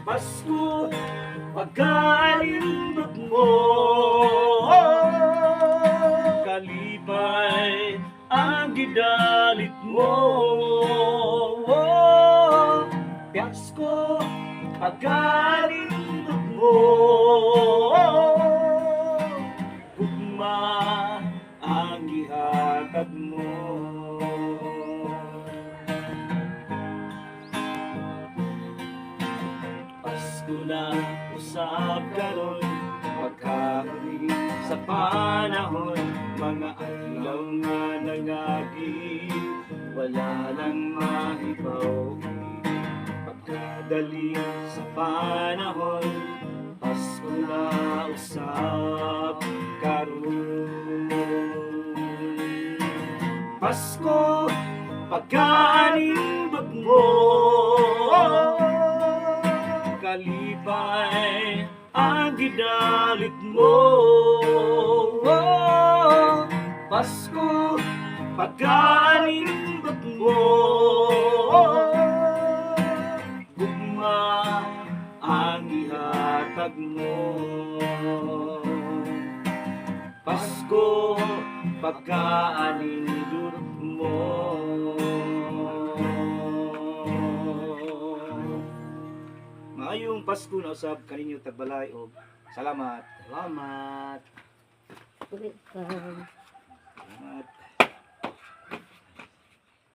Pasko, pagkalindot mo, kalipay ang gidalit mo. Pasko, pagkalindot mo, gugma ang gihatag mo. Pasko na usab karon, pagkauli sa panahon, mga adlaw nga nangagi, wala lang mahibaw. Pagkadali sa panahon, Pasko na usab karon. Pasko, pagkaanindot mo, kalipay ang gidalit mo. Pasko, pagkaanindot mo, gugma ang ihatag mo. Pasko, pagkaanindot mo. Maayong Pasko na usab kaninyo tagbalay og salamat. Salamat. Welcome. Salamat.